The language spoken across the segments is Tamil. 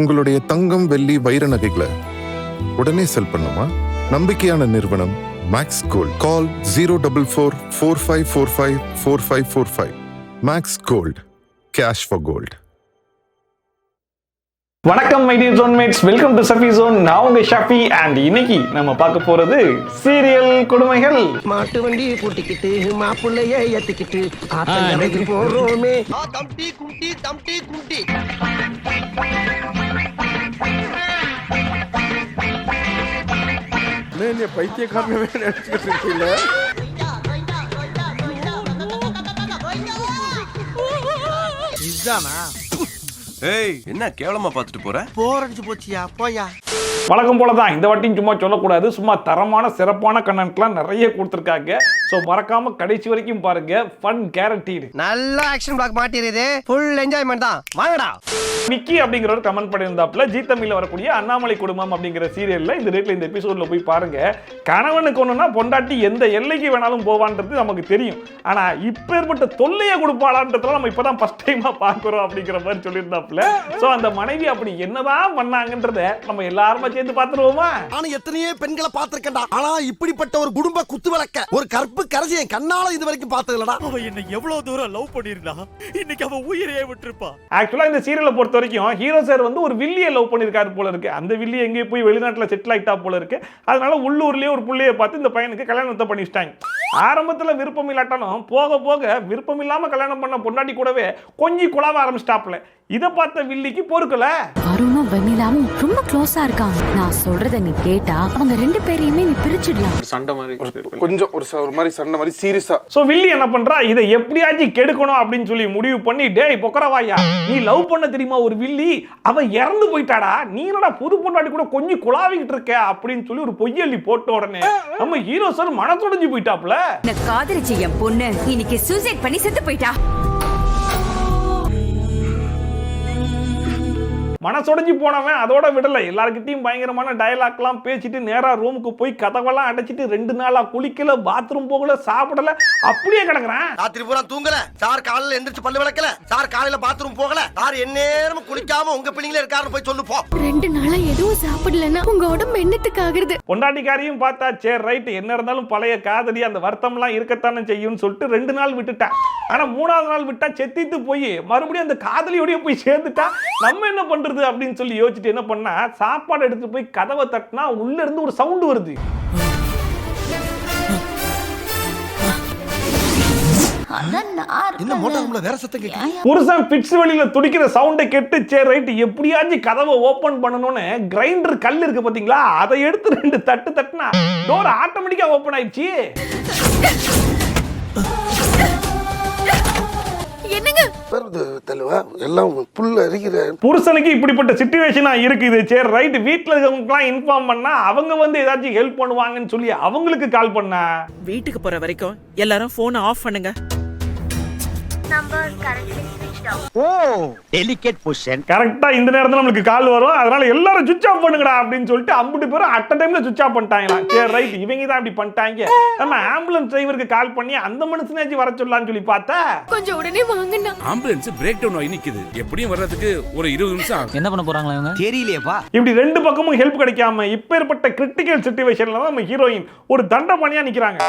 உங்களுடைய தங்கம், வெள்ளி, வைர நகைகளை உடனே செல் பண்ணுமா? நம்பிக்கையான நிறுவனம் Max Gold. Call 04445454545. Max Gold, cash for gold. வணக்கம் my dear zonemates, welcome to Safi zone. நான் உங்க ஷஃபி அண்ட் இன்னைக்கு நம்ம பார்க்க போறது சீரியல் கொடுமைகள். மாட்டு வண்டி பூட்டிக்கிட்டு மாப்பிள்ளைய ஏத்திக்கிட்டு ஆத்தங்கரைக்கு போறோமே. தம்டி கும்டி தம்டி கும்டி. நீ பைத்தியக்காரனவே நினைச்சிட்டு இருக்கீங்க. இதுதானா? ஏய், என்ன கேவலமா பார்த்துட்டு போற? போரடிச்சு போச்சியா, போயா. வழக்கம் போலதான் இந்த வாட்டியும் சும்மா சொல்லக்கூடாது, சும்மா தரமான சிறப்பான கண்டென்ட்லாம் நிறைய கொடுத்துருக்காங்க. ஸோ மறக்காம கடைசி வரைக்கும் பாருங்க, ஃபன் கேரண்டீடு. நல்ல ஆக்ஷன் பிளாக் மாட்டிருது, ஃபுல் என்ஜாய்மெண்ட் தான். வாங்கடா. விக்கி அப்படிங்கிறவர் கமெண்ட் பண்ணியிருந்தாப்புல, ஜீ தமிழ்ல வரக்கூடிய அண்ணாமலை குடும்பம் அப்படிங்கிற சீரியல்ல இந்த ரேட்ல இந்த எபிசோட்ல போய் பாருங்க. கணவனுக்கு ஒண்ணுன்னா பொண்டாட்டி எந்த எல்லைக்கு வேணாலும் போவான்றது நமக்கு தெரியும். ஆனா இப்பேற்பட்ட தொல்லையை கொடுப்பாளான்றதுல நம்ம இப்பதான் ஃபர்ஸ்ட் டைமா பார்க்கிறோம் அப்படிங்கிற மாதிரி சொல்லியிருந்தாப்புல. சோ அந்த மனைவி அப்படி என்னதான் பண்ணாங்கன்றத நம்ம எல்லாருமே சேர்ந்து பார்த்துருவோமா? ஆனா எத்தனையோ பெண்களை பார்த்திருக்கேன்டா. ஆனா இப்படிப்பட்ட ஒரு குடும்ப குத்து விளக்க, ஒரு கற்பு கரசி என் கண்ணால இது வரைக்கும் பார்த்ததில்லடா. அவ என்ன எவ்வளவு தூரம் லவ் பண்ணிருந்தா, இன்னைக்கு அவ உயிரையே விட்டுருப்பா. ஆக்சுவலா இந்த சீரியலை பொறுத்த வரைக்கும் ஹீரோ சார் வந்து ஒரு வில்லியை லவ் பண்ணிருக்காரு போல இருக்கு. அந்த வில்லி எங்கேயும் போய் வெளிநாட்டுல செட்டில் ஆயிட்டா போல இருக்கு. அதனால உள்ளூர்லயே ஒரு புள்ளையை பார்த்து இந்த பையனுக்கு கல்யாணத்தை பண்ணி வச்சிட்டாங்க. ஆரம்பத்துல விருப்பம் இல்லாட்டாலும் போக போக விருப்பம் இல்லாம கல்யாணம் பண்ண பொண்டாட்டி கூடவே கொஞ்சம் குழாவ ஆரம்பிச்சிட்டாப்ல. இத பார்த்த வில்லிக்கு பொறுக்கல. அருணும் வெண்ணிலாவும் ரொம்ப க்ளோஸா இருக்காங்க. நான் சொல்றத நீ கேட்டா அவங்க ரெண்டு பேரையுமே நீ பிரிச்சிடலாம். சண்டை மாதிரி கொஞ்சம் ஒரு மாதிரி சண்டை மாதிரி சீரியஸா. சோ வில்லி என்ன பண்றா, இதை எப்படியாச்சும் கெடுக்கணும் அப்படின்னு சொல்லி முடிவு பண்ணி, டேய் பொக்கரவாயா, நீ லவ் பண்ண தெரியுமா ஒரு வில்லி, அவ இறந்து போயிட்டாடா, நீ என்னடா புது பொண்டாட்டி கூட கொஞ்சம் குழாவிக்கிட்டு இருக்க அப்படின்னு சொல்லி ஒரு பொய்யள்ளி போட்ட உடனே நம்ம ஹீரோ சார் மனசுடைஞ்சு போயிட்டாப்ல. இந்த காதலிச்ச என் பொண்ணு இன்னைக்கு சூசைட் பண்ணி செத்து போயிட்டா. மனசுடைஞ்சு போனவன் அதோட விடல, எல்லார்கிட்டையும் பயங்கரமான டயலாக்லாம் பேசிட்டு நேரா ரூமுக்கு போய் கதவெல்லாம் அடைச்சிட்டு 2 நாளா குளிக்கல, பாத்ரூம் போகல, சாப்பிடல, அப்படியே கிடக்குறான். ராத்திரி பூரா தூங்கல சார், காலையில எந்திரிச்சு பல்லு விளக்கல சார், காலையில பாத்ரூம் போகல சார், எந்நேரமும் குளிக்காம உங்க பிள்ளைங்களே இருக்காருன்னு போய் சொல்லு போ. 2 நாளா எதுவும் சாப்பிடலன்னா உங்க உடம்பு என்னத்துக்கு ஆகுறது? பொண்டாட்டிக்காரியும் பார்த்தா சரி ரைட், என்ன இருந்தாலும் பழைய காதலி, அந்த வருத்தம்லாம் இருக்கத்தானே செய்யும்னு சொல்லிட்டு 2 நாள் விட்டுட்டா. ஆனா 3ஆவது நாள் விட்டா செத்திட்டு போய் மறுபடியும் அந்த காதலியோடய போய் சேர்ந்துட்டா. நம்ம என்ன பண்றது அப்படின்னு சொல்லி யோசிச்சுட்டு என்ன பண்ணா, சாப்பாடு எடுத்து போய் கதவை தட்டினா உள்ள இருந்து ஒரு சவுண்ட் வருது. இந்த மோட்டார் ரூம்ல வேற சத்தம் கேக்குது. புருஷன் பிட்ஸ் வெளியில துடிக்கிற சவுண்டை கேட்டு சரி ரைட் எப்படியாச்சும் கதவை ஓபன் பண்ணணும்னு கிரைண்டர் கல் இருக்கு பாத்தீங்களா, அதை எடுத்து 2 தட்டு தட்டினா டோர் ஆட்டோமேட்டிக்கா ஓபன் ஆயிடுச்சு. புருஷனுக்கு இப்படிப்பட்ட சிச்சுவேஷனா இருக்குது. சரி ரைட், வீட்டுல இருக்கவங்களுக்குலாம் இன்ஃபார்ம் பண்ணா அவங்க வந்து ஏதாச்சும் ஹெல்ப் பண்ணுவாங்கன்னு சொல்லி அவங்களுக்கு கால் பண்ணா. வீட்டுக்கு போற வரைக்கும் எல்லாரும் போனை ஆஃப் பண்ணுங்க. கரெக்டா இந்த நேரத்துல நமக்கு கால் வரும், அதனால எல்லாரும் சுவிட்ச் ஆஃப் பண்ணுங்கடா அப்படின்னு சொல்லிட்டு 50 பேரும் அட் டைம்ல சுவிட்ச் ஆஃப் பண்ணிட்டாங்க. சரி ரைட், இவங்க தான் அப்படி பண்ணிட்டாங்க. நம்ம ஆம்புலன்ஸ் டிரைவருக்கு கால் பண்ணி அந்த மனுஷனாச்சும் வர சொல்லலாம்னு சொல்லி பார்த்தா கொஞ்சம் உடனே வாங்கண்ணா. ஆம்புலன்ஸ் பிரேக் டவுன் ஆகி நிக்குது, எப்படியும் வர்றதுக்கு ஒரு 20 நிமிஷம். என்ன பண்ண போறாங்களா இவங்க தெரியலையேப்பா. இப்படி 2 பக்கமும் ஹெல்ப் கிடைக்காம இப்பேற்பட்ட கிரிட்டிக்கல் சிச்சுவேஷன்ல தான் நம்ம ஹீரோயின் ஒரு தண்டபாணியா நிக்கிறாங்க,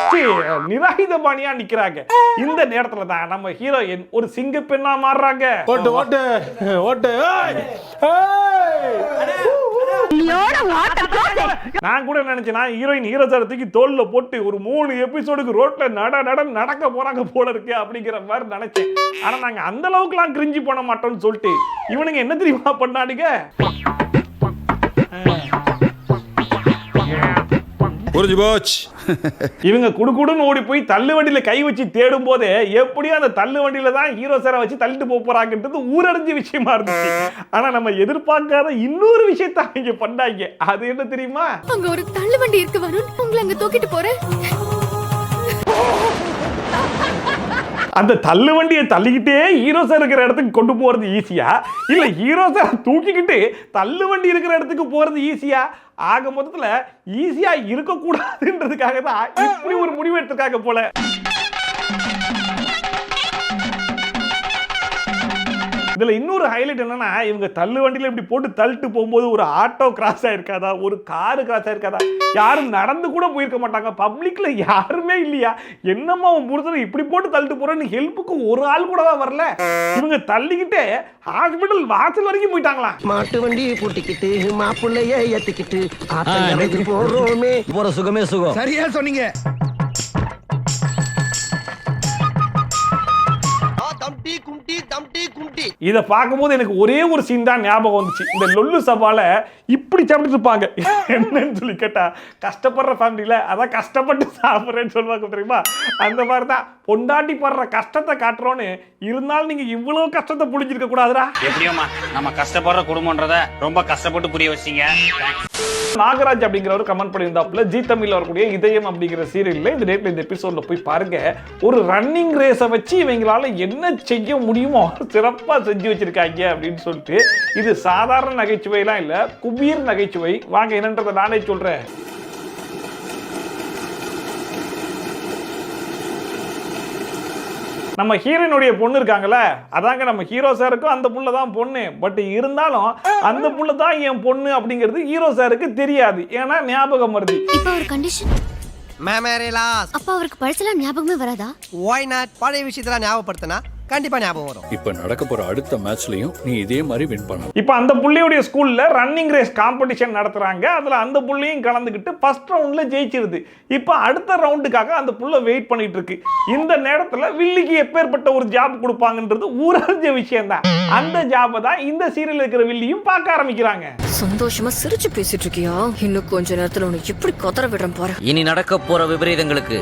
நிராயுத பாணியா நிக்கிறாங்க. இந்த நேரத்துல தான் நம்ம ஹீரோயின் ஒரு சிங்க பெண்ணா மாறுறாங்க. ஓட்டு ஓட்டு ஓட்டு. நான் கூட நினைச்சேன், ஹீரோயின் ஹீரோ சார் தூக்கி தோல்ல போட்டு ஒரு 3 எபிசோடுக்கு ரோட்ல நடக்க போறாங்க போல இருக்கு அப்படிங்கிற மாதிரி நினைச்சேன். ஆனா நாங்க அந்த அளவுக்குலாம் கிரிஞ்சி பண்ண மாட்டோம்னு சொல்லிட்டு இவனுங்க என்ன தெரியுமா பண்ணாடுங்க, இவங்க குடுகுடுன்னு ஓடி போய் தள்ளு வண்டியில கை வச்சு தேடும் போதே எப்படியும் அந்த தள்ளு வண்டியில தான் ஹீரோ சாரை வச்சு தள்ளிட்டு போறாங்கன்றது ஊரறிஞ்ச விஷயமா இருந்துச்சு. ஆனா நம்ம எதிர்பார்க்காத இன்னொரு விஷயத்தை இங்க பண்ணாங்க. அது என்ன தெரியுமா, அங்க ஒரு தள்ளு வண்டி இருக்கு வருண், உங்களை அங்க தூக்கிட்டு போறேன். அந்த தள்ளு வண்டியை தள்ளிக்கிட்டே ஹீரோ சார் இருக்கிற இடத்துக்கு கொண்டு போறது ஈஸியா, இல்ல ஹீரோ சார் தூக்கிக்கிட்டு தள்ளு வண்டி இருக்கிற இடத்துக்கு போறது ஈஸியா? ஆக மொத்தத்துல ஈஸியா இருக்கக்கூடாதுன்றதுக்காக தான் இப்படி ஒரு முடிவு எடுத்திருக்காங்க போல. இதுல இன்னொரு ஹைலைட் என்னன்னா, இவங்க தள்ளு வண்டியில இப்படி போட்டு தள்ளிட்டு போகும்போது ஒரு ஆட்டோ கிராஸ் ஆயிருக்காதா, ஒரு காரு கிராஸ் ஆயிருக்காதா, யாரும் நடந்து கூட போயிருக்க மாட்டாங்க. பப்ளிக்ல யாருமே இல்லையா, என்னம்மா உன் புருஷன் இப்படி போட்டு தள்ளிட்டு போறேன்னு ஹெல்ப்புக்கு ஒரு ஆள் கூட தான் வரல. இவங்க தள்ளிக்கிட்டே ஹாஸ்பிட்டல் வாசல் வரைக்கும் போயிட்டாங்களா. மாட்டு வண்டி பூட்டிக்கிட்டு மாப்பிள்ளைய ஏத்திக்கிட்டு ஆத்தங்கரைக்கு போறோமே. போற சுகமே சுகம். சரியா சொன்னீங்க. இதை பார்க்கும்போது எனக்கு ஒரே ஒரு சீன் தான் ஞாபகம் வந்துச்சு. இந்த லொல்லு சபால இப்படி சாப்பிட்டு இருப்பாங்க. என்னன்னு சொல்லி கேட்டா, கஷ்டப்படுற ஃபேமிலியில அதான் கஷ்டப்பட்டு சாப்பிட்றேன்னு சொல்லுவாங்க தெரியுமா, அந்த மாதிரி தான் பொண்டாட்டி படுற கஷ்டத்தை காட்டுறோன்னு இருந்தாலும் நீங்க இவ்வளவு கஷ்டத்தை புரிஞ்சிருக்க கூடாதுடா. எப்படியோமா நம்ம கஷ்டப்படுற குடும்பம்ன்றத ரொம்ப கஷ்டப்பட்டு புரிய வச்சீங்க. நாகராஜ் அப்படிங்கிறவர் கமெண்ட் பண்ணியிருந்தாப்புல, ஜி தமிழ்ல வரக்கூடிய இதயம் அப்படிங்கிற சீரியல்ல இந்த டேட்ல இந்த எபிசோட்ல போய் பாருங்க, ஒரு ரன்னிங் ரேஸை வச்சு இவங்களால என்ன செய்ய முடியுமோ சிறப்பா செஞ்சு வச்சிருக்காங்க அப்படின்னு சொல்லிட்டு. இது சாதாரண நகைச்சுவைலாம் இல்ல, குபீர் நகைச்சுவை. வாங்க என்னன்றதை நானே சொல்றேன். நம்ம ஹீரோயினுடைய பொண்ணு இருக்காங்கல்ல, அதாங்க நம்ம ஹீரோ சாருக்கும் அந்த புள்ள தான் பொண்ணு. பட் இருந்தாலும் அந்த புள்ள தான் என் பொண்ணு அப்படிங்கிறது ஹீரோ சாருக்கு தெரியாது. ஏன்னா ஞாபகம் வருது. இப்போ ஒரு கண்டிஷன், அப்ப அவருக்கு பழசெல்லாம் ஞாபகமே வராதா? Why not? பழைய விஷயத்தெல்லாம் ஞாபகப்படுத்தினா கண்டிப்பா ஞாபகம் வரும். இப்ப நடக்க போற அடுத்த மேட்ச்லயும் நீ இதே மாதிரி வின் பண்ணணும். இப்போ அந்த புள்ளையுடைய ஸ்கூல்ல ரன்னிங் ரேஸ் காம்படிஷன் நடத்துறாங்க. அதுல அந்த புள்ளையும் கலந்துக்கிட்டு ஃபர்ஸ்ட் ரவுண்ட்ல ஜெயிச்சிருது. இப்போ அடுத்த ரவுண்டுக்காக அந்த புள்ள வெயிட் பண்ணிட்டு இருக்கு. இந்த நேரத்துல வில்லிக்கு எப்பேற்பட்ட ஒரு ஜாப் கொடுப்பாங்கன்றது ஊரறிஞ்ச விஷயம் தான். அந்த ஜாபை தான் இந்த சீரியல் இருக்கிற வில்லியும் பார்க்க ஆரம்பிக்கிறாங்க. சந்தோஷமா சிரிச்சு பேசிட்டு இருக்கியா? இன்னும் கொஞ்ச நேரத்துல உனக்கு எப்படி கொதற விடுறேன் பாரு. இனி நடக்க போற விபரீதங்களுக்கு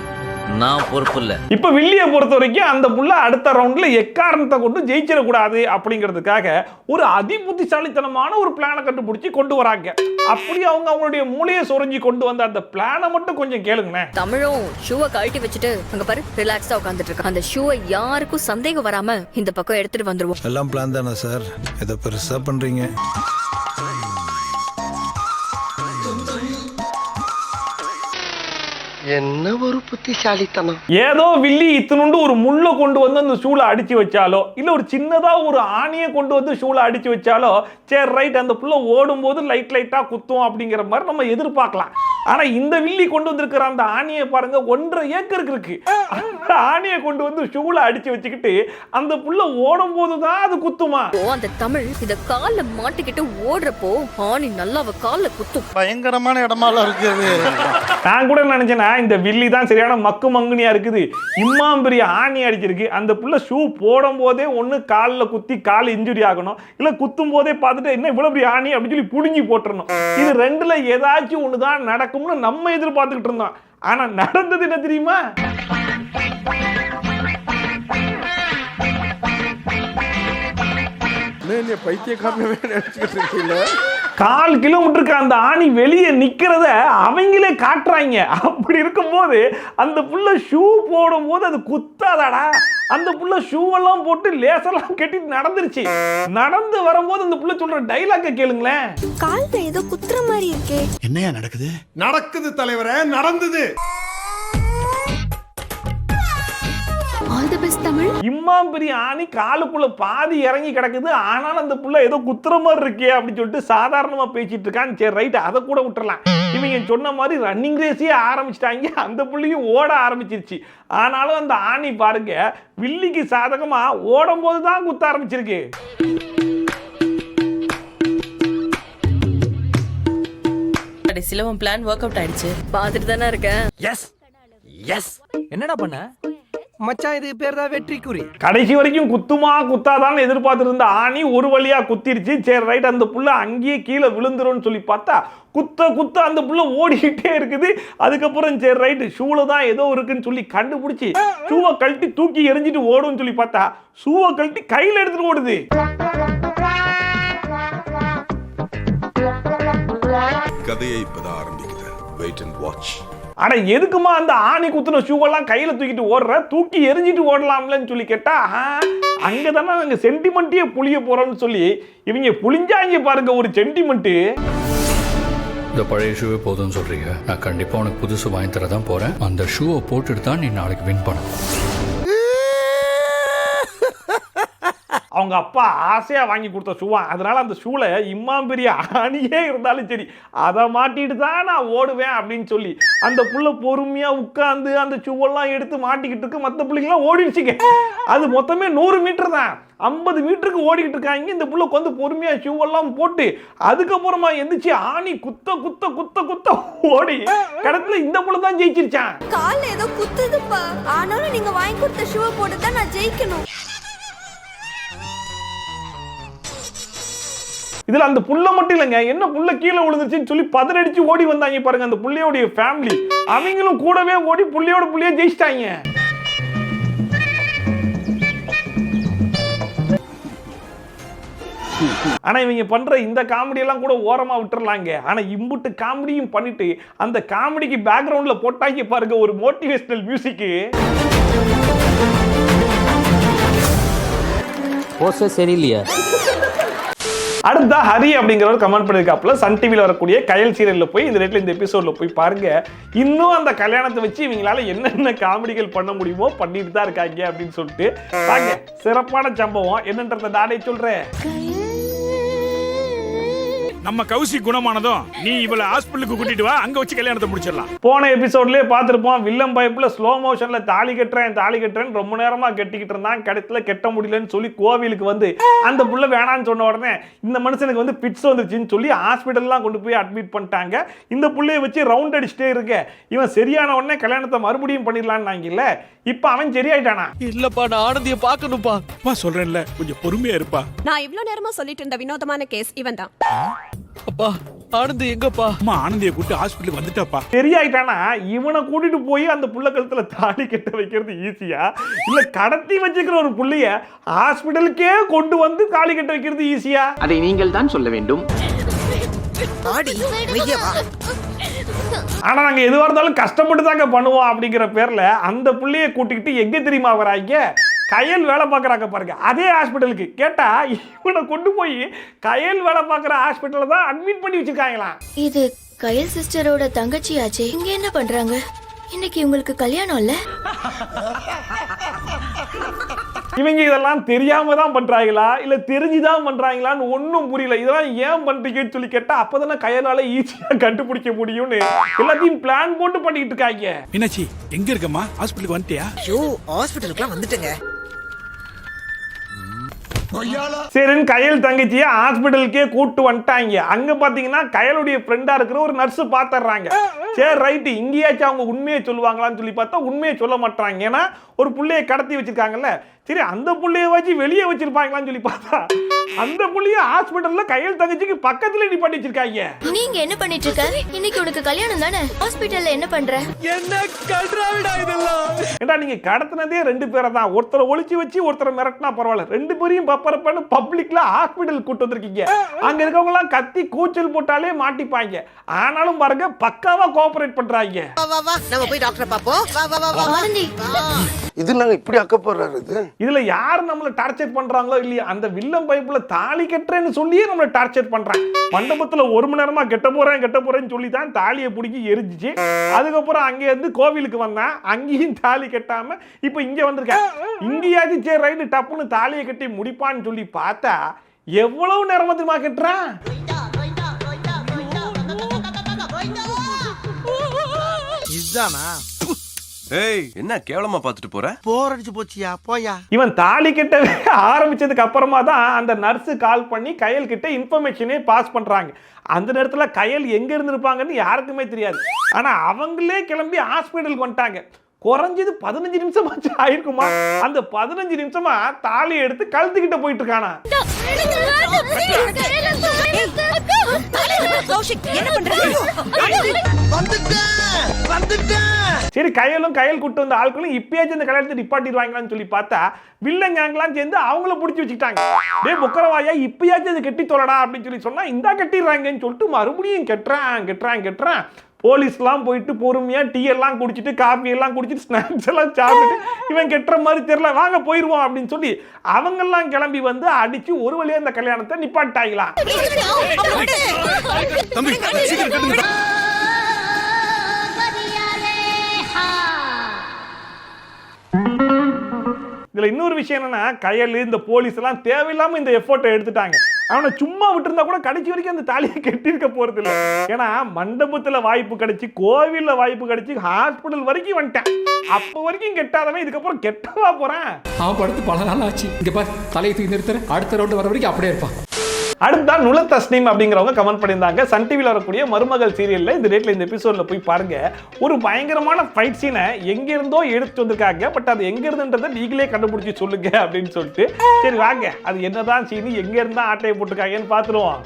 நான் பொறுப்பு இல்ல. இப்ப வில்லியை பொறுத்த வரைக்கும் அந்த புள்ள அடுத்த ரவுண்ட்ல எக்காரணத்தை கொண்டு ஜெயிச்சிடக்கூடாது அப்படிங்கிறதுக்காக ஒரு அதிபுத்திசாலித்தனமான ஒரு பிளானை கண்டுபிடிச்சி கொண்டு வராங்க. அப்படி அவங்களுடைய மூளையை சொரிஞ்சு கொண்டு வந்த அந்த பிளானை மட்டும் கொஞ்சம் கேளுங்க. தமிழும் ஷூவை கழட்டி வச்சுட்டு அங்க பாரு ரிலாக்ஸா உட்காந்துட்டு இருக்கான். அந்த ஷூவை யாருக்கும் சந்தேகம் வராம இந்த பக்கம் எடுத்துட்டு வந்துருவோம். எல்லாம் பிளான் தானே சார்? இதை பெருசா பண்றீங்க. என்ன ஒரு புத்திசாலித்தனம். ஏதோ வில்லி இத்தினுண்டு ஒரு முள்ள கொண்டு வந்து அந்த ஷூல அடிச்சு வச்சாலோ, இல்ல ஒரு சின்னதா ஒரு ஆணியை கொண்டு வந்து ஷூல அடிச்சு வச்சாலோ, சரி ரைட் அந்த புள்ள ஓடும் போது லைட்டா குத்தும் அப்படிங்கிற மாதிரி நம்ம எதிர்பார்க்கலாம். ஆனா இந்த வில்லி கொண்டு வந்திருக்கிற அந்த ஆணியை பாருங்க, 1.5 ஏக்கருக்கு இருக்கு. அந்த ஆணியை கொண்டு வந்து ஷூல அடிச்சு வச்சுக்கிட்டு அந்த புள்ள ஓடும் போதுதான் அது குத்துமா? அந்த தமிழ் இத கால்ல மாட்டிக்கிட்டு ஓடுறப்போ ஆணி நல்லா அவ கால்ல குத்தும். பயங்கரமான இடமாலாம் இருக்குது. நான் கூட நினைச்சேன்னா இந்த வில்லி தான் சரியான மக்கு மங்குனியா இருக்குது. இம்மாம் பெரிய ஆணி அடிச்சிருக்கு. அந்த புள்ள ஷூ போடும் போதே ஒண்ணு காலில் குத்தி கால் இன்ஜுரி ஆகணும், இல்ல குத்தும் போதே பார்த்துட்டு என்ன இவ்வளவு பெரிய ஆணி அப்படின்னு சொல்லி புடுங்கி போட்டுறணும். இது ரெண்டுல ஏதாச்சும் ஒண்ணுதான் நடக்கும்னு நம்ம எதிர்பார்த்துக்கிட்டு இருந்தோம். ஆனா நடந்தது என்ன தெரியுமா? பைத்தியக்காரனவே நினைச்சுக்கிட்டு இருக்கீங்களா? 1/4 கிலோமீட்டருக்கு அந்த ஆணி வெளியே நிக்கிறத அவங்களே காட்டுறாங்க. அப்படி இருக்கும்போது அந்த புள்ள ஷூ போடும் போது அது குத்தாதாடா? அந்த புள்ள ஷூ எல்லாம் போட்டு லேசெல்லாம் கட்டிட்டு நடந்துருச்சு. நடந்து வரும்போது அந்த புள்ள சொல்ற டைலாக்க கேளுங்களேன். கால்ல ஏதோ குத்துற மாதிரி இருக்கே. என்னையா நடக்குது? நடக்குது தலைவரே, நடந்தது. All the best Tamil. இம்மாம் பெரிய ஆணி காலுக்குள்ள பாதி இறங்கி கிடக்குது. ஆனாலும் அந்த புள்ள ஏதோ குத்துற மாதிரி இருக்கே அப்படின்னு சொல்லிட்டு சாதாரணமா பேசிட்டு இருக்கான். சரி ரைட், அதை கூட விட்டுறலாம். இவங்க சொன்ன மாதிரி ரன்னிங் ரேஸே ஆரம்பிச்சிட்டாங்க. அந்த புள்ளையும் ஓட ஆரம்பிச்சிருச்சு. ஆனாலும் அந்த ஆணி பாருங்க வில்லிக்கு சாதகமா ஓடும் போதுதான் குத்த ஆரம்பிச்சிருக்கு. கடைசில உன் பிளான் ஒர்க் அவுட் ஆயிடுச்சு. பாத்துட்டு தானே இருக்கேன். Yes yes. என்னடா பண்ண மச்சான், இது பேர் தான் வெற்றி குறி. கடைசி வரைக்கும் குத்துமா குத்தாதான்னு எதிர்பார்த்து இருந்த ஆணி ஒரு வழியா குத்திருச்சு. சரி ரைட், அந்த புள்ள அங்கேயே கீழே விழுந்துரும்னு சொல்லி பார்த்தா குத்த குத்த அந்த புள்ள ஓடிக்கிட்டே இருக்குது. அதுக்கப்புறம் சரி ரைட் ஷூல தான் ஏதோ இருக்குன்னு சொல்லி கண்டுபிடிச்சி ஷூவை கழட்டி தூக்கி எரிஞ்சிட்டு ஓடும்னு சொல்லி பார்த்தா ஷூவை கழட்டி கையில எடுத்துட்டு ஓடுது. கதையை இப்பதான் ஆரம்பிக்கிறேன். Wait and watch. ஆனா எதுக்குமா அந்த ஆணி குத்துன ஷூவெல்லாம் கையில தூக்கிட்டு ஓடுற? தூக்கி எரிஞ்சிட்டு ஓடலாம்லன்னு சொல்லி கேட்டா, அங்கதானே நாங்க சென்டிமெண்ட்டே புளிய போறோம்னு சொல்லி இவங்க புளிஞ்சாங்க பாருங்க ஒரு சென்டிமெண்ட். இந்த பழைய ஷூவே போதும்னு சொல்றீங்க. நான் கண்டிப்பா உனக்கு புதுசு வாங்கி தர தான் போறேன். அந்த ஷூவை போட்டுட்டு தான் நீ நாளைக்கு வின் பண்ணணும். அவங்க அப்பா ஆசையா வாங்கி கொடுத்த ஷூவா. அதனால அந்த ஷூல இம்மாம் பெரிய ஆணியே இருந்தாலும் சரி அதை மாட்டிட்டு தான் நான் ஓடுவேன் அப்படின்னு சொல்லி அந்த புள்ள பொறுமையா உட்கார்ந்து அந்த ஷூவெல்லாம் எடுத்து மாட்டிக்கிட்டு இருக்கு. மற்ற பிள்ளைங்களாம் ஓடிடுச்சுங்க. அது மொத்தமே 100 மீட்டர் தான். 50 மீட்டருக்கு ஓடிக்கிட்டு இருக்காங்க. இந்த புள்ள வந்து பொறுமையா ஷூவெல்லாம் போட்டு அதுக்கப்புறமா எந்திரிச்சு ஆணி குத்த குத்த குத்த குத்த ஓடி கடத்துல இந்த புள்ள தான் ஜெயிச்சிருச்சான். கால்ல ஏதோ குத்துதுப்பா, ஆனாலும் நீங்க வாங்கி கொடுத்த ஷூ போட்டு தான் நான் ஜெயிக்கணும். இதுல அந்த புள்ள மட்டும் இல்லைங்க, என்ன புள்ள கீழே விழுந்துருச்சுன்னு சொல்லி பதறடிச்சு ஓடி வந்தாங்க பாருங்க அந்த புள்ளையோடைய ஃபேமிலி. அவங்களும் கூடவே ஓடி புள்ளையோட புள்ளைய ஜெயிச்சிட்டாங்க. ஆனா இவங்க பண்ற இந்த காமெடி எல்லாம் கூட ஓரமா விட்டுறலாங்க. ஆனா இம்புட்டு காமெடியும் பண்ணிட்டு அந்த காமெடிக்கு பேக்ரவுண்ட்ல போட்டாங்க பாருங்க ஒரு மோட்டிவேஷனல் மியூசிக். சரியில்லையா? அடுத்தா ஹரி அப்படிங்கிறவர் கமெண்ட் பண்ணிருக்காப்புல, சன் டிவியில் வரக்கூடிய கயல் சீரியல்ல போய் இந்த ரேட்ல இந்த எபிசோட்ல போய் பாருங்க. இன்னும் அந்த கல்யாணத்தை வச்சு இவங்களால என்னென்ன காமெடிகள் பண்ண முடியுமோ பண்ணிட்டு தான் இருக்காங்க அப்படின்னு சொல்லிட்டு பாருங்க. சிறப்பான சம்பவம் என்னன்றத நானே சொல்றேன். நம்ம கௌசி குணமானதும் நீ இவளை ஹாஸ்பிட்டலுக்கு கூட்டிட்டு வா, அங்க வச்சு கல்யாணத்தை முடிச்சிடலாம். போன எபிசோட்லயே பார்த்திருப்போம், வில்லம் பைப்ல ஸ்லோ மோஷன்ல தாலி கட்டுறேன் ரொம்ப நேரமா கட்டிக்கிட்டு இருந்தான். கடைசியில கெட்ட முடியலன்னு சொல்லி கோவிலுக்கு வந்து அந்த புள்ள வேணான்னு சொன்ன உடனே இந்த மனுஷனுக்கு வந்து பிட்ஸ் வந்துச்சுன்னு சொல்லி ஹாஸ்பிட்டல்லாம் கொண்டு போய் அட்மிட் பண்ணிட்டாங்க. இந்த புள்ளைய வச்சு ரவுண்ட் அடிச்சுட்டே இருக்க இவன் சரியான உடனே கல்யாணத்தை மறுபடியும் பண்ணிடலான்னு. இப்ப அவன் சரியாயிட்டானா? இல்லப்பா, நான் ஆனந்திய பாக்கணும்பா. சொல்றேன்ல, கொஞ்சம் பொறுமையா இருப்பா. நான் இவ்ளோ நேரமா சொல்லிட்டு இருந்த வினோதமான கேஸ் இவன் தான். அப்பா, ஆனந்தி எங்கப்பா? அம்மா ஆனந்தியை கூட்டு ஹாஸ்பிட்டலுக்கு வந்துட்டாப்பா. சரியாயிட்டானா? இவனை கூட்டிட்டு போய் அந்த புள்ள கழுத்துல தாலி கட்ட வைக்கிறது ஈஸியா, இல்ல கடத்தி வச்சுக்கிற ஒரு புள்ளைய ஹாஸ்பிட்டலுக்கே கொண்டு வந்து தாலி கட்ட வைக்கிறது ஈஸியா? அதை நீங்கள் தான் சொல்ல வேண்டும். ஆனா நாங்க எதுவா இருந்தாலும் கஷ்டப்பட்டு தாங்க பண்ணுவோம் அப்படிங்கிற பேர்ல அந்த புள்ளைய கூட்டிக்கிட்டு எங்க தெரியுமா வராங்க? கயல் வேலை பார்க்குறாங்க பாருங்க அதே ஹாஸ்பிட்டலுக்கு. கேட்டா இவனை கொண்டு போய் கயல் வேலை பார்க்குற ஹாஸ்பிட்டல்ல தான் அட்மிட் பண்ணி வச்சிருக்காங்களாம். இது கயல் சிஸ்டரோட தங்கச்சி ஆச்சே, இங்க என்ன பண்றாங்க? இன்னைக்கு உங்களுக்கு கல்யாணம் இல்ல? இவங்க இதெல்லாம் தெரியாம தான் பண்றாங்களா இல்ல தெரிஞ்சுதான் பண்றாங்களான்னு ஒன்னும் புரியல. இதெல்லாம் ஏன் பண்றீங்கன்னு சொல்லி கேட்டா அப்பதானே கயலால ஈஸியா கண்டுபிடிக்க முடியும்னு எல்லாத்தையும் பிளான் போட்டு பண்ணிட்டு இருக்காங்க. என்னாச்சு, எங்க இருக்கம்மா? ஹாஸ்பிட்டலுக்கு வந்துட்டியா? ஹாஸ்பிட்டலுக்குலாம் வந்துட்டேங்க. சரின்னு கயல் தங்கச்சியை ஹாஸ்பிட்டலுக்கே கூட்டு வந்துட்டாங்க. அங்க பாத்தீங்கன்னா கயலுடைய ஃப்ரெண்டா இருக்கிற ஒரு நர்ஸ் பாத்துறாங்க. சரி ரைட்டு, இங்கேயாச்சும் அவங்க உண்மையை சொல்லுவாங்களான்னு சொல்லி பார்த்தா உண்மையை சொல்ல மாட்டாங்க. ஏன்னா ஒரு புள்ளைய கடத்தி வச்சிருக்காங்கல்ல, சரி அந்த புள்ளைய வச்சு வெளியே வச்சிருப்பாங்களான்னு சொல்லி பார்த்தா அந்த புள்ளைய ஹாஸ்பிட்டல்ல கயல் தங்கச்சிக்கு பக்கத்துல நிப்பாட்டி வச்சிருக்காங்க. நீங்க என்ன பண்ணிட்டு இருக்க? இன்னைக்கு உனக்கு கல்யாணம் தானே, ஹாஸ்பிட்டல்ல என்ன பண்ற? என்ன கல்றாவிடா இதெல்லாம்? ஏண்டா நீங்க கடத்தினதே 2 பேரை தான், ஒருத்தரை ஒளிச்சு வச்சு ஒருத்தரை மிரட்டினா பரவாயில்ல, 2 பேரையும் பப்பரப்பன்னு பப்ளிக்ல ஹாஸ்பிட்டல் கூட்டு வந்திருக்கீங்க. அங்க இருக்கவங்க எல்லாம் கத்தி கூச்சல் போட்டாலே மாட்டிப்பாங்க. ஆனாலும் பாருங்க பக்காவா கோஆபரேட் பண்றாங்க. நம்ம போய் டாக்டர் பாப்போம். ஆனந்தி, இது நாங்க இப்படி அக்கப்படுறாரு. இதுல யார் நம்மள டார்ச்சர் பண்றாங்களோ இல்லையா, அந்த வில்லம் பைப்புல தாலி கட்டுறேன்னு சொல்லியே நம்மள டார்ச்சர் பண்றாங்க. மண்டபத்துல 1 மணி நேரமா கெட்ட போறேன்னு சொல்லி தான் தாலியை பிடிக்கி எரிஞ்சிச்சு. அதுக்கப்புறம் அங்கே இருந்து கோவிலுக்கு வந்தேன், அங்கேயும் தாலி கட்டாம இப்ப இங்க வந்திருக்கேன். இங்கேயாச்சும் சரி ரைட்டு டப்புன்னு தாலியை கட்டி முடிப்பான்னு சொல்லி பார்த்தா எவ்வளவு நேரம் தெரியுமா கட்டுறான்? இதுதானா? ஏய், என்ன கேவலமா பார்த்துட்டு போற? போர் அடிச்சு போச்சியா, போயா. இவன் தாலி கட்டவே ஆரம்பிச்சதுக்கு அப்புறமா தான் அந்த நர்ஸ் கால் பண்ணி கயல் கிட்ட இன்ஃபர்மேஷனே பாஸ் பண்றாங்க. அந்த நேரத்துல கயல் எங்க இருந்திருப்பாங்கன்னு யாருக்குமே தெரியாது. ஆனா அவங்களே கிளம்பி ஹாஸ்பிட்டலுக்கு வந்துட்டாங்க. குறைஞ்சது 15 நிமிஷம் ஆயிருக்குமா? அந்த 15 நிமிஷமா தாலி எடுத்து கழுத்துக்கிட்ட போயிட்டு இருக்கானா. சரி கயலும் கயல் கூட்டு வந்த ஆட்களும் இப்பயாச்சும் இந்த கல்யாணத்தை நிப்பாட்டிடுவாங்களான்னு சொல்லி பார்த்தா வில்லன் கேங்லாம் சேர்ந்து அவங்கள பிடிச்சி வச்சுக்கிட்டாங்க. டே பொக்கரவாயா, இப்பயாச்சும் அது கட்டி தொலைடா அப்படின்னு சொல்லி சொன்னா இந்தா கட்டிடுறாங்கன்னு சொல்லிட்டு மறுபடியும் கெட்டுறான். போலீஸ்லாம் போயிட்டு பொறுமையா டீ எல்லாம் குடிச்சிட்டு காஃபி எல்லாம் குடிச்சிட்டு ஸ்நாக்ஸ் எல்லாம் சாப்பிட்டுட்டு இவன் கெட்டுற மாதிரி தெரியல, வாங்க போயிருவோம் அப்படின்னு சொல்லி அவங்கெல்லாம் கிளம்பி வந்து அடிச்சு ஒரு வழியா இந்த கல்யாணத்தை நிப்பாட்டாங்களாம். இதுல இன்னொரு விஷயம் என்னன்னா, கயல் இந்த போலீஸ் எல்லாம் தேவையில்லாம இந்த எஃபோர்ட்டை எடுத்துட்டாங்க. அவனை சும்மா விட்டுருந்தா கூட கடைசி வரைக்கும் அந்த தாலியை கட்டியிருக்க போறது இல்லை. ஏன்னா மண்டபத்துல வாய்ப்பு கிடைச்சி, கோவில்ல வாய்ப்பு கிடைச்சி, ஹாஸ்பிட்டல் வரைக்கும் வந்துட்டேன். அப்ப வரைக்கும் கெட்டாதவன் இதுக்கப்புறம் கெட்டவா போறேன். அவன் படுத்து பல நாள் ஆச்சு. இங்க பாரு, தலையை தூக்கி நிறுத்துற, அடுத்த ரவுண்ட் வர வரைக்கும் அப்படியே இருப்பான். அடுத்தா நுல தஸ்னீம் அப்படிங்கிறவங்க கமெண்ட் பண்ணியிருந்தாங்க. சன் டிவியில் வரக்கூடிய மருமகள் சீரியல்ல இந்த ரேட்ல இந்த எபிசோட்ல போய் பாருங்க. ஒரு பயங்கரமான ஃபைட் சீனை எங்க இருந்தோ எடுத்து வந்திருக்காங்க. பட் அது எங்க இருந்துன்றதை நீங்களே கண்டுபிடிச்சு சொல்லுங்க அப்படின்னு சொல்லிட்டு, சரி வாங்க அது என்னதான் சீனி, எங்க இருந்தா ஆட்டையை போட்டுருக்காங்கன்னு பாத்துருவோம்.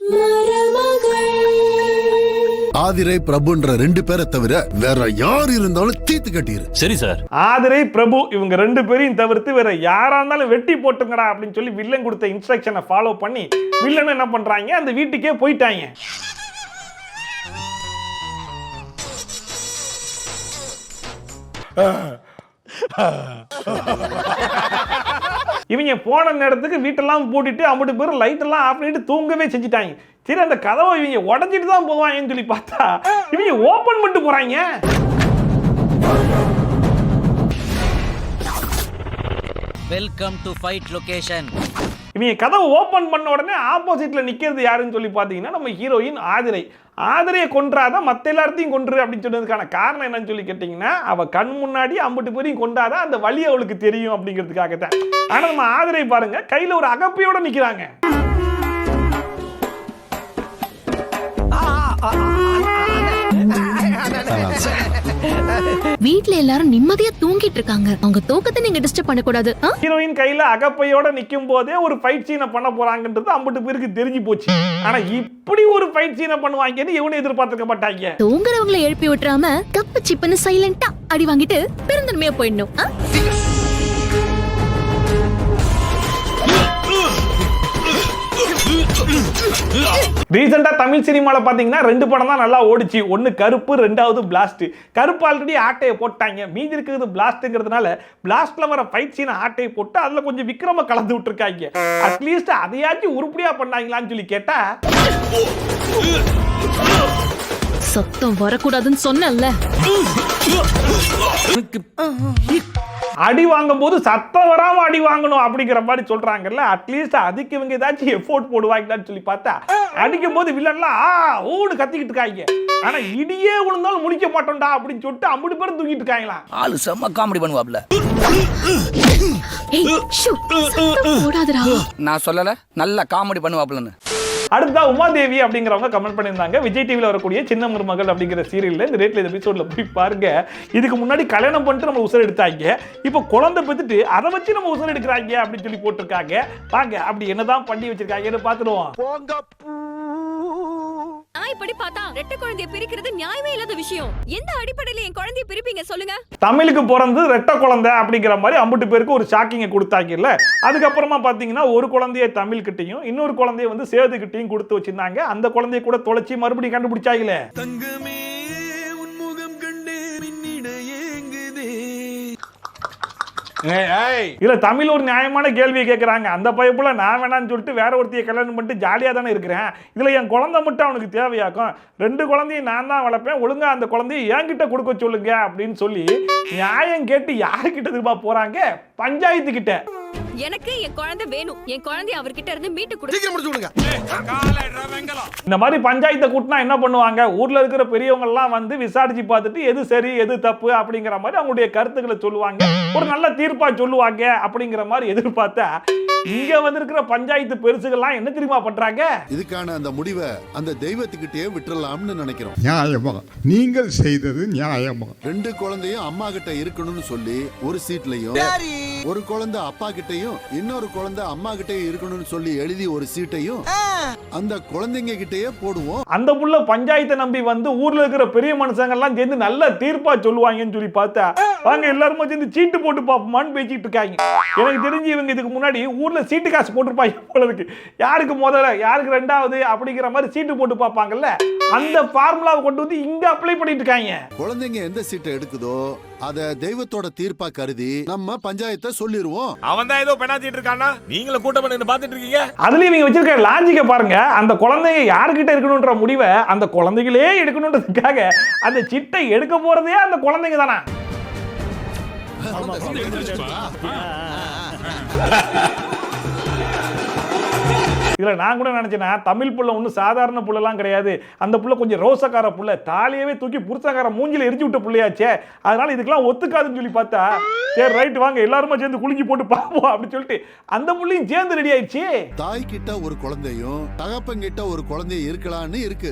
ஆதிரை பிரபுன்ற 2 பேரை தவிர வேற யார் இருந்தாலும் தீத்து கட்டிரு. சரி சார். ஆதிரை பிரபு இவங்க 2 பேரையும் தவிர்த்து வேற யாரா இருந்தாலும் வெட்டி போட்டுங்கடா அப்படின்னு சொல்லி வில்லன் கொடுத்த இன்ஸ்ட்ரக்ஷனை ஃபாலோ பண்ணி வில்லன் என்ன பண்றாங்க, அந்த வீட்டுக்கே போயிட்டாங்க. இவங்க போன நேரத்துக்கு வீட்டெல்லாம் போட்டுட்டு அம்பட்டு பேர் லைட் எல்லாம் ஆஃப் பண்ணிட்டு தூங்கவே செஞ்சுட்டாங்க. சரி அந்த கதவை இவங்க உடஞ்சிட்டு தான் போவாங்கன்னு சொல்லி பார்த்தா இவங்க ஓபன் பண்ணிட்டு போறாங்க. Welcome to fight location. இவங்க கதவை ஓபன் பண்ண உடனே ஆப்போசிட்ல நிக்கிறது யாருன்னு சொல்லி பாத்தீங்கன்னா நம்ம ஹீரோயின் ஆதிரை. ஆதிரையை கொன்றாதான் மற்ற எல்லாத்தையும் கொன்று அப்படின்னு சொன்னதுக்கான காரணம் என்னன்னு சொல்லி கேட்டீங்கன்னா, அவ கண் முன்னாடி அம்பட்டு பேரையும் கொண்டாதான் அந்த வழி அவளுக்கு தெரியும் அப்படிங்கிறதுக்காகத்தான். ஆனா நம்ம ஆதிரை பாருங்க, கையில ஒரு அகப்பையோட நிக்கிறாங்க. வீட்ல எல்லாரும் நிம்மதியா தூங்கிட்டு இருக்காங்க. அவங்க தூக்கத்தை நீங்க டிஸ்டர்ப் பண்ண கூடாது. ஹீரோயின் கையில அகப்பையோட நிக்கும் போதே ஒரு ஃபைட் சீனை பண்ண போறாங்கன்றது அம்பட்டு பேருக்கு தெரிஞ்சு போச்சு. ஆனா இப்படி ஒரு ஃபைட் சீனை பண்ணுவாங்கன்னு எவனும் எதிர்பார்த்திருக்க மாட்டாங்க. தூங்குறவங்களை எழுப்பி விட்டுறாம கப்பு சிப்புன்னு சைலண்டா அடி வாங்கிட்டு பெருந்தன்மையா போயிடணும். ரீசெண்டா தமிழ் சினிமால பாத்தீங்கன்னா 2 படம் தான் நல்லா ஓடிச்சு. ஒன்னு கருப்பு, 2வது பிளாஸ்ட். கருப்பு ஆல்ரெடி ஆட்டையை போட்டாங்க, மீதி இருக்கிறது பிளாஸ்ட்ங்கிறதுனால பிளாஸ்ட்ல வர ஃபைட் சீனை ஆட்டையை போட்டு அதுல கொஞ்சம் விக்ரம கலந்து விட்டுருக்காங்க. அட்லீஸ்ட் அதையாச்சும் உருப்படியா பண்ணாங்களான்னு சொல்லி கேட்டா, சத்தம் வரக்கூடாதுன்னு சொன்னேன்ல. அடி வாங்கும் போது சத்தம் வராம அடி வாங்கணும் அப்படிங்கிற மாதிரி சொல்றாங்கல்ல. அட்லீஸ்ட் அதுக்கு இவங்க ஏதாச்சும் எஃபோர்ட் போடுவாங்களான்னு சொல்லி பார்த்தா, அடிக்கும் போது வில்லன்லாம் ஓடு கத்திக்கிட்டு இருக்காங்க. ஆனா இடியே விழுந்தாலும் முடிக்க மாட்டோம்டா அப்படின்னு சொல்லிட்டு 50 பேர் தூங்கிட்டு இருக்காங்களா. ஆளு செம்ம காமெடி பண்ணுவாப்ல. நான் சொல்லல, நல்ல காமெடி பண்ணுவாப்லன்னு. அடுத்தா உமாதேவி அப்படிங்கிறவங்க கமெண்ட் பண்ணியிருந்தாங்க. விஜய் டிவியில் வரக்கூடிய சின்ன மருமகள் அப்படிங்கிற சீரியல்ல இந்த ரேட்ல இந்த எபிசோட்ல போய் பாருங்க. இதுக்கு முன்னாடி கல்யாணம் பண்ணிட்டு நம்ம உசுர் எடுத்தாங்க, இப்போ குழந்தை பெற்றுட்டு அதை வச்சு நம்ம உசுர் எடுக்கிறாங்க அப்படின்னு சொல்லி போட்டிருக்காங்க. வாங்க அப்படி என்னதான் பண்ணி வச்சிருக்காங்கன்னு பார்த்துடுவோம். இப்படி பார்த்தா ரெட்டை குழந்தையை பிரிக்கிறது நியாயமே இல்லாத விஷயம். எந்த அடிப்படையில என் குழந்தையை பிரிப்பீங்க சொல்லுங்க? தமிழுக்கு பிறந்து ரெட்டை குழந்தை அப்படிங்கிற மாதிரி அம்பட்டு பேருக்கு ஒரு ஷாக்கிங்கை கொடுத்தாங்கல்ல. அதுக்கப்புறமா பாத்தீங்கன்னா ஒரு குழந்தைய தமிழ் கிட்டையும் இன்னொரு குழந்தைய வந்து சேது கிட்டையும் கொடுத்து வச்சிருந்தாங்க. அந்த குழந்தைய கூட தொலைச்சி மறுபடியும் கண்டுபிடிச்சாங்களே. தங்கமே உன்முகம் கண்டு மின்னிட ஏங்குதே. இல்ல தமிழ் ஒரு நியாயமான கேள்வியை கேட்கறாங்க. அந்த பைப்புல நான் வேணான்னு சொல்லிட்டு வேற ஒருத்தைய கல்யாணம் பண்ணிட்டு ஜாலியா தானே இருக்கிறேன். இதுல என் குழந்தை மட்டும் அவனுக்கு தேவையாக்கும். 2 குழந்தையும் நான் தான் வளர்ப்பேன், ஒழுங்கா அந்த குழந்தைய என்கிட்ட கொடுக்க சொல்லுங்க அப்படின்னு சொல்லி நியாயம் கேட்டு யாருக்கிட்ட திரும்ப போறாங்க? பஞ்சாயத்து கிட்ட. எனக்கு என் குழந்தை வேணும், என் குழந்தைய அவர்கிட்ட இருந்து மீட்டு கொடுங்க. இந்த மாதிரி பஞ்சாயத்தை கூட்டினா என்ன பண்ணுவாங்க? ஊர்ல இருக்கிற பெரியவங்க எல்லாம் வந்து விசாரிச்சு பார்த்துட்டு எது சரி எது தப்பு அப்படிங்கிற மாதிரி அவங்களுடைய கருத்துக்களை சொல்லுவாங்க, ஒரு நல்ல தீர்ப்பா சொல்லுவாங்க அப்படிங்கிற மாதிரி எதிர்பார்த்தா இங்க வந்திருக்கிற பஞ்சாயத்து பெருசுகள்லாம் என்ன தெரியுமா பண்றாங்க? இதுக்கான அந்த முடிவை அந்த தெய்வத்துக்கிட்டே விட்டுறலாம்னு நினைக்கிறோம். நியாயமா நீங்கள் செய்தது நியாயமா? 2 குழந்தையும் அம்மா கிட்ட இருக்கணும்னு சொல்லி ஒரு சீட்லயும், ஒரு குழந்தை அப்பா கிட்டையும் இன்னொரு குழந்தை அம்மா கிட்டயும் இருக்கணும்னு சொல்லி எழுதி ஒரு சீட்டையும் அந்த குழந்தைங்க கிட்டயே போடுவோம். அந்த புள்ள பஞ்சாயத்தை நம்பி வந்து ஊர்ல இருக்கிற பெரிய மனுஷங்க எல்லாம் சேர்ந்து நல்ல தீர்ப்பா சொல்லுவாங்கன்னு சொல்லி பார்த்தா வாங்க எல்லாருமே சேர்ந்து சீட்டு போட்டு பாப்போமான்னு பேசிட்டு இருக்காங்க. எனக்கு தெரிஞ்சு இவங்க இதுக்கு முன்னாடி ஊர்ல சீட்டு காசு போட்டுருப்பாங்க போல இருக்கு. யாருக்கு முதல்ல யாருக்கு 2வது அப்படிங்கிற மாதிரி சீட்டு போட்டு பார்ப்பாங்கல்ல, அந்த ஃபார்முலாவை கொண்டு வந்து இங்க அப்ளை பண்ணிட்டு இருக்காங்க. குழந்தைங்க எந்த சீட்டை எடுக்குதோ அத தெய்வத்தோட தீர்ப்பா கருதி நம்ம பஞ்சாயத்தை சொல்லிடுவோம். அவன் தான் ஏதோ பெனாத்திட்டு இருக்கானா, நீங்களும் கூட்டம் பண்ணி பாத்துட்டு இருக்கீங்க. அதுலயும் இவங்க வச்சிருக்க லாஜிக்க பாருங்க. அந்த குழந்தைங்க யாருக்கிட்ட இருக்கணும்ன்ற முடிவை அந்த குழந்தைகளே எடுக்கணும்ன்றதுக்காக அந்த சிட்டை எடுக்க போறதே அந்த குழந்தைங்க தானே. இதுல நான் கூட நினைச்சேன்னா தமிழ் புள்ள ஒன்றும் சாதாரண புள்ளலாம் கிடையாது, அந்த புள்ள கொஞ்சம் ரோசக்கார புள்ள, தாலியவே தூக்கி புருஷக்கார மூஞ்சில எரிஞ்சு விட்ட புள்ளையாச்சே, அதனால இதுக்கெல்லாம் ஒத்துக்காதுன்னு சொல்லி பார்த்தா சரி ரைட் வாங்க எல்லாருமே சேர்ந்து குலுங்கி போட்டு பார்ப்போம் அப்படின்னு சொல்லிட்டு அந்த புள்ளையும் சேர்ந்து ரெடி ஆயிடுச்சு. தாய் கிட்ட ஒரு குழந்தையும் தகப்பன் கிட்ட ஒரு குழந்தையும் இருக்கலாம்னு இருக்கு.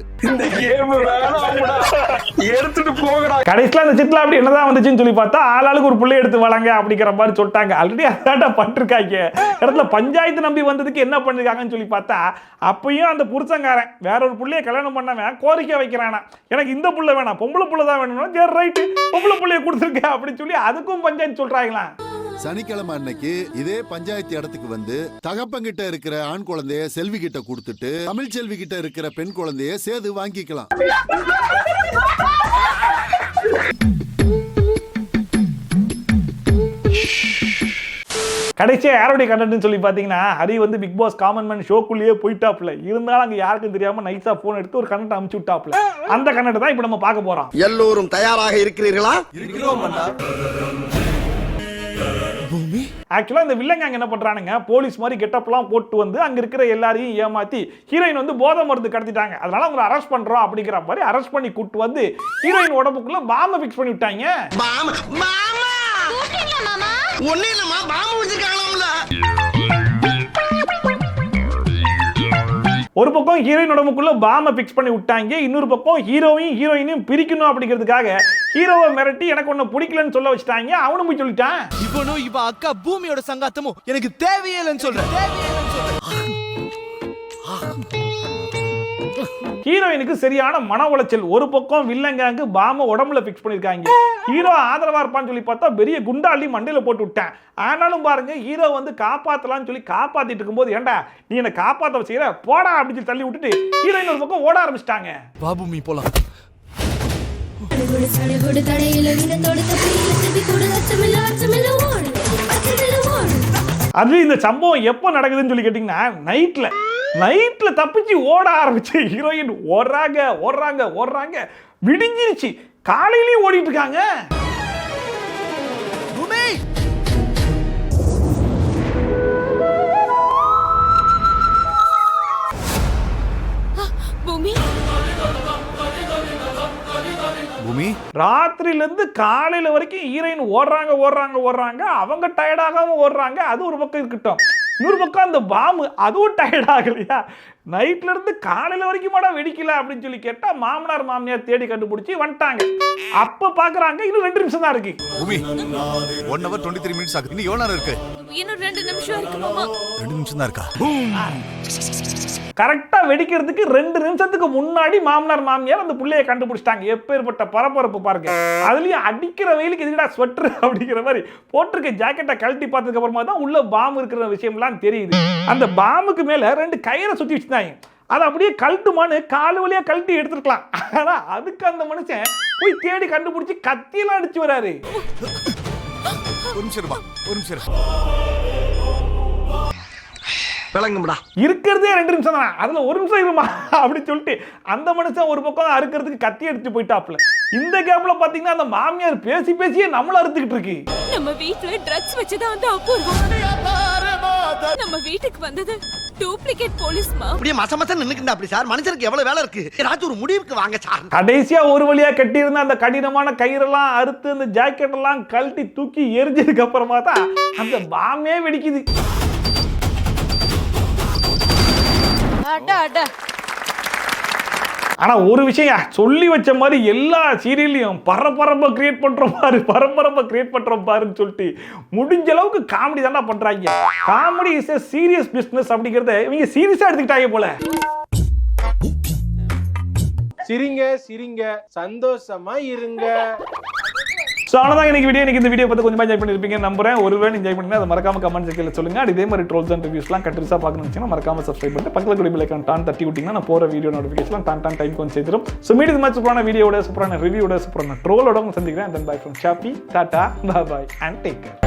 எடுத்துட்டு போகடா. கடைசியில அந்த சிட்ல அப்படி என்னதான் வந்துச்சுன்னு சொல்லி பார்த்தா ஆளாளுக்கு ஒரு புள்ளை எடுத்து வளங்க அப்படிங்கிற மாதிரி சொல்லிட்டாங்க. ஆல்ரெடி அதான்டா பண்ணிருக்காங்க. இடத்துல பஞ்சாயத்து நம்பி வந்ததுக்கு என்ன பண்ணிருக்காங்கன்னு சொல்லி பார்த்தா அப்பயும் அந்த புருஷங்காரன் வேற ஒரு புள்ளைய கல்யாணம் பண்ணவன் கோரிக்கை வைக்கிறானா, எனக்கு இந்த புள்ள வேணாம் பொம்பளை புள்ள தான் வேணும்னா சரி ரைட்டு பொம்பளை புள்ளைய கொடுத்துருக்க அப்படின்னு சொல்லி அதுக்கும் பஞ்சாயத்து சொல்றாங்களா. சனிக்கிழமை அன்னைக்கு இதே பஞ்சாயத்து இடத்துக்கு வந்து தகப்பன் கிட்ட இருக்கிற ஆண் குழந்தைய செல்வி கிட்ட கொடுத்துட்டு தமிழ் செல்வி கிட்ட இருக்கிற பெண் குழந்தைய சேது வாங்கிக்கலாம். கடைசியா யாருடைய கண்டென்ட்னு சொல்லி பாத்தீங்கன்னா ஹரி வந்து பிக் பாஸ் காமன் மேன் ஷோக்குள்ளேயே போயிட்டாப்ல, இருந்தாலும் அங்க யாருக்கும் தெரியாம நைஸா போன் எடுத்து ஒரு கண்டென்ட் அனுப்பிச்சு விட்டாப்ல. அந்த கண்டென்ட் தான் இப்ப நம்ம பார்க்க போறோம். எல்லோரும் தயாராக இருக்கிறீர்களா? ஆக்சுவலா இந்த வில்லங்க அங்க என்ன பண்றானுங்க, போலீஸ் மாதிரி கெட்டப்லாம் போட்டு வந்து அங்க இருக்கிற எல்லாரையும் ஏமாத்தி ஹீரோயின் வந்து போதை மருந்து கடத்திட்டாங்க, அதனால அவங்க அரெஸ்ட் பண்றோம் அப்படிங்கிற மாதிரி அரெஸ்ட் பண்ணி கூட்டு வந்து ஹீரோயின் உடம்புக்குள்ள பாம்பை ஃபிக்ஸ் பண்ணி விட்டாங்க. ஒண்ணே இல்லம்மா பாம்பு வச்சிருக்காங்களாம்ல. ஒரு பக்கம் ஹீரோயின் உடம்புக்குள்ள பாம்பை ஃபிக்ஸ் பண்ணி விட்டாங்க, இன்னொரு பக்கம் ஹீரோயினையும் பிரிக்கணும் அப்படிங்கிறதுக்காக ஹீரோவை மிரட்டி எனக்கு ஒண்ணு பிடிக்கலன்னு சொல்ல வச்சுட்டாங்க. அவனும் போய் சொல்லிட்டான் இவனும் இவ அக்கா பூமியோட சங்காத்தமும் எனக்கு தேவையில்லைன்னு சொல்றேன். ஹீரோயினுக்கு சரியான மன உளைச்சல். ஒரு பக்கம் வில்லங்காங்கு பாம உடம்புல ஃபிக்ஸ் பண்ணிருக்காங்க, ஹீரோ ஆதரவா இருப்பான்னு சொல்லி பார்த்தா பெரிய குண்டாளி மண்டையில போட்டு விட்டேன். ஆனாலும் பாருங்க ஹீரோ வந்து காப்பாத்தலாம்னு சொல்லி காப்பாத்திட்டு இருக்கும்போது ஏண்டா நீ என்ன காப்பாத்த செய்யற போடா அப்படின்னு சொல்லி தள்ளி விட்டுட்டு ஹீரோயின் ஒரு பக்கம் ஓட ஆரம்பிச்சிட்டாங்க. பாபுமி போலாம். அது இந்த சம்பவம் எப்போ நடக்குதுன்னு சொல்லி கேட்டீங்கன்னா நைட்ல தப்பிச்சு ஓட ஆரம்பிச்சு ஹீரோயின் ஓடுறாங்க விடிஞ்சிருச்சு, காலையிலயும் ஓடிட்டு இருக்காங்க. ராத்திரில இருந்து காலையில வரைக்கும் ஹீரோயின் ஓடுறாங்க, அவங்க டயர்டாகாம ஓடுறாங்க. அது ஒரு பக்கம் இருக்கட்டும், இன்னொரு பக்கம் அந்த பாம்பு அதுவும் டயர்ட் ஆகலையா, நைட்ல இருந்து காலையில வரைக்கும் மாடா வெடிக்கல அப்படின்னு சொல்லி கேட்டா மாமனார் மாமியார் தேடி கண்டுபிடிச்சி வந்துட்டாங்க. அப்ப பாக்குறாங்க இன்னும் 2 நிமிஷம் தான் இருக்கு. 1 hour 23 minutes ஆகுது. இன்னும் எவ்வளவு நேரம் இருக்கு? இன்னும் 2 நிமிஷம் இருக்கு மாமா. 2 நிமிஷம் தான் இருக்கா? கரெக்டா வெடிக்கிறதுக்கு 2 நிமிஷத்துக்கு முன்னாடி மாமனார் மாமியார் அந்த புள்ளைய கண்டுபிடிச்சிட்டாங்க. எப்பேற்பட்ட பரபரப்பு பாருங்க. அதுலயும் அடிக்கிற வெயிலுக்கு எதுக்குடா ஸ்வெட்டர் அப்படிங்கிற மாதிரி போட்டிருக்க ஜாக்கெட்டை கழட்டி பார்த்ததுக்கு அப்புறமா தான் உள்ள பாம்பு இருக்கிற விஷயம்லாம் தெரியுது. அந்த பாம்புக்கு மேல 2 கயிறை சுத்தி வச்சிருந்தாங்க, அதை அப்படியே கழட்டுமான்னு காலு வழியா கழட்டி எடுத்துருக்கலாம். ஆனா அதுக்கு அந்த மனுஷன் போய் தேடி கண்டுபிடிச்சு கத்தியெல்லாம் அடிச்சு வராரு. ஒரு நிமிஷம் இருக்கிறதே 2 நிமிஷம் தான், அதுல 1 நிமிஷம் இருமா அப்படின்னு சொல்லிட்டு அந்த மனுஷன் ஒரு பக்கம் அறுக்கிறதுக்கு கத்தி எடுத்து போயிட்டாப்ல. இந்த கேப்ல பாத்தீங்கன்னா அந்த மாமியார் பேசியே நம்மள அறுத்துக்கிட்டு இருக்கு. நம்ம வீட்ல ட்ரக்ஸ் வச்சுதான் அந்த அபூர்வம் நம்ம வீட்டுக்கு வந்தது டூப்ளிகேட் போலீஸ்மா. அப்படியே மசமச நின்னுக்கிட்டா அப்படி சார், மனுஷனுக்கு எவ்வளவு வேலை இருக்கு, ஏதாச்சும் ஒரு முடிவுக்கு வாங்க சார். கடைசியா ஒரு வழியா கட்டி இருந்த அந்த கடினமான கயிறெல்லாம் அறுத்து அந்த ஜாக்கெட் எல்லாம் கழட்டி தூக்கி எரிஞ்சதுக்கு அப்புறமா தான் அந்த பாம்பே வெடிக்குது. ஆனா ஒரு விஷயம் சொல்லி வச்ச மாதிரி எல்லா சீரியல்லையும் பரபரப்பை கிரியேட் பண்றோம் பாருன்னு சொல்லிட்டு முடிஞ்ச அளவுக்கு காமெடி தானே பண்றாங்க. Comedy is a serious business அப்படிங்கறத இவங்க சீரியஸா எடுத்துக்கிட்டாங்க போல. சிரிங்க சந்தோஷமா இருங்க. ஸோ அவ்வளோதான் இன்னைக்கு இந்த வீடியோ பார்த்து கொஞ்சமாக என்ஜாய் பண்ணியிருப்பீங்க நம்புறேன். ஒருவேளை என்ஜாய் பண்ணி அதை மறக்காம கமெண்ட் செக்ஷனில் சொல்லுங்க. இதே மாதிரி ட்ரோல்ஸ் அண்ட் ரிவ்யூஸ்லாம் கண்டிப்பாக பார்க்கணும்னு வச்சுன்னா மறக்காம சப்ஸ்கிரைப் பண்ணிட்டு பக்கத்தில் கூட பெல் ஐகான் டான் தட்டி விட்டிங்கன்னா நான் போகிற வீடியோ நோட்டிஃபிகேஷன் டான் டைம் கொஞ்சம் செய்திடும். ஸோ மீட் இது மாதிரி சூப்பரான வீடியோட சூப்பரான ரிவ்யூட சூப்பரான ட்ரோலோட உங்க சந்திக்கிறேன். Then bye from Shafi, tata, bye and take care.